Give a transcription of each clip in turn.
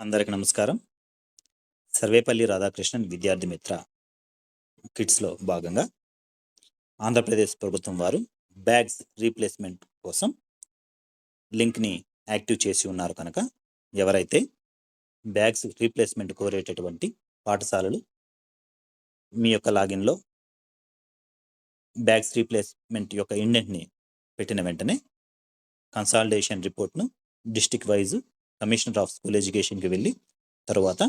అందరికి నమస్కారం. సర్వేపల్లి రాధాకృష్ణన్ విద్యార్థి మిత్ర కిట్స్లో భాగంగా ఆంధ్రప్రదేశ్ ప్రభుత్వం వారు బ్యాగ్స్ రీప్లేస్మెంట్ కోసం లింక్ని యాక్టివ్ చేసి ఉన్నారు కనుక ఎవరైతే బ్యాగ్స్ రీప్లేస్మెంట్ కోరేటటువంటి పాఠశాలలు మీ యొక్క లాగిన్లో బ్యాగ్స్ రీప్లేస్మెంట్ యొక్క ఇండెంట్ని పెట్టిన వెంటనే కన్సాలిడేషన్ రిపోర్ట్ను district wise commissioner of school ఎడ్యుకేషన్కి వెళ్ళి తర్వాత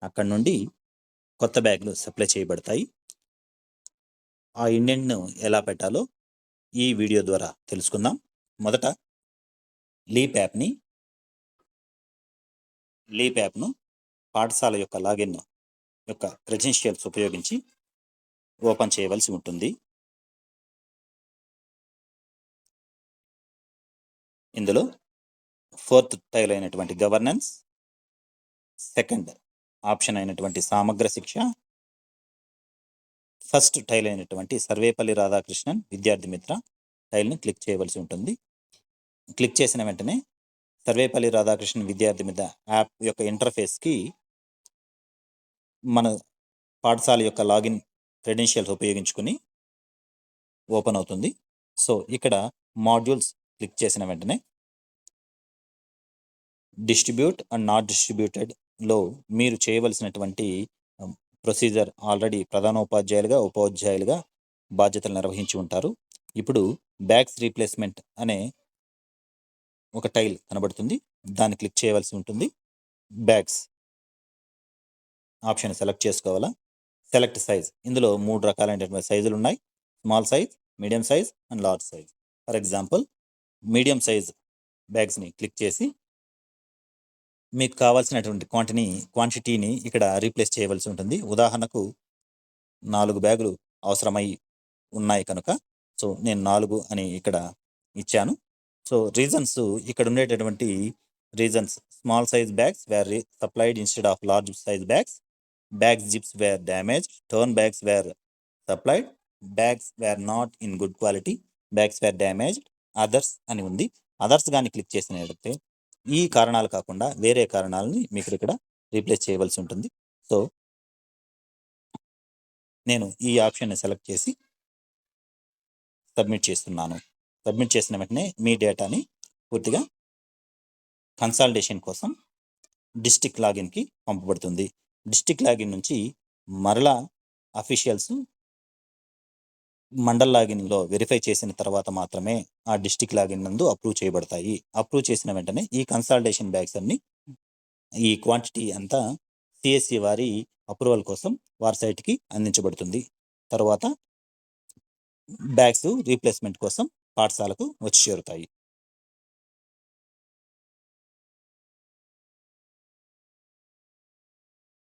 అక్కడ నుండి కొత్త బ్యాగులు సప్లై చేయబడతాయి. ఆ ఇండెంట్ను ఎలా పెట్టాలో ఈ వీడియో ద్వారా తెలుసుకుందాం. మొదట లీప్ యాప్ను పాఠశాల యొక్క లాగిన్ యొక్క క్రెడెన్షియల్స్ ఉపయోగించి ఓపెన్ చేయవలసి ఉంటుంది. ఇందులో 4th టైల్ అయినటువంటి గవర్నెన్స్, 2nd ఆప్షన్ అయినటువంటి సమగ్ర శిక్ష, 1st టైల్ అయినటువంటి సర్వేపల్లి రాధాకృష్ణన్ విద్యార్థి మిత్ర టైల్ని క్లిక్ చేయవలసి ఉంటుంది. క్లిక్ చేసిన వెంటనే సర్వేపల్లి రాధాకృష్ణన్ విద్యార్థి మిత్ర యాప్ యొక్క ఇంటర్ఫేస్కి మన పాఠశాల యొక్క లాగిన్ క్రెడెన్షియల్స్ ఉపయోగించుకుని ఓపెన్ అవుతుంది. సో ఇక్కడ మాడ్యూల్స్ క్లిక్ చేసిన వెంటనే డిస్ట్రిబ్యూట్ అండ్ నాట్ డిస్ట్రిబ్యూటెడ్లో మీరు చేయవలసినటువంటి ప్రొసీజర్ ఆల్రెడీ ప్రధానోపాధ్యాయులుగా ఉపాధ్యాయులుగా బాధ్యతలు నిర్వహించి ఉంటారు. ఇప్పుడు బ్యాగ్స్ రీప్లేస్మెంట్ అనే ఒక టైల్ కనబడుతుంది, దాన్ని క్లిక్ చేయవలసి ఉంటుంది. బ్యాగ్స్ ఆప్షన్ సెలెక్ట్ చేసుకోవాలా. సెలెక్ట్ సైజ్, ఇందులో 3 రకాలైనటువంటి సైజులు ఉన్నాయి: small size, medium size and large size. For example medium size బ్యాగ్స్ని క్లిక్ చేసి మీకు కావాల్సినటువంటి క్వాంటిటీని ఇక్కడ రీప్లేస్ చేయవలసి ఉంటుంది. ఉదాహరణకు 4 బ్యాగులు అవసరమై ఉన్నాయి కనుక సో నేను 4 అని ఇక్కడ ఇచ్చాను. సో రీజన్స్, ఇక్కడ ఉండేటటువంటి reasons: small size bags were supplied instead of large size bags zips were damaged, torn bags were supplied, bags were not in good quality, bags were damaged, others అని ఉంది. Others కానీ click చేసినట్లయితే ఈ కారణాలు కాకుండా వేరే కారణాలని మీకు ఇక్కడ రీప్లేస్ చేయవలసి ఉంటుంది. సో నేను ఈ ఆప్షన్ని సెలెక్ట్ చేసి సబ్మిట్ చేస్తున్నాను. సబ్మిట్ చేసిన వెంటనే మీ డేటాని పూర్తిగా కన్సాలిడేషన్ కోసం డిస్టిక్ లాగిన్కి పంపబడుతుంది. డిస్టిక్ లాగిన్ నుంచి మరలా అఫీషియల్స్ మండల్ లాగిన్లో వెరిఫై చేసిన తర్వాత మాత్రమే ఆ డిస్టిక్ లాగిన్ నందు అప్రూవ్ చేయబడతాయి. అప్రూవ్ చేసిన వెంటనే ఈ కన్సాలిడేషన్ బ్యాగ్స్ అన్ని, ఈ క్వాంటిటీ అంతా సిఎస్సి వారి అప్రూవల్ కోసం వారి సైట్కి అందించబడుతుంది. తర్వాత బ్యాగ్స్ రీప్లేస్మెంట్ కోసం పాఠశాలకు వచ్చి చేరుతాయి.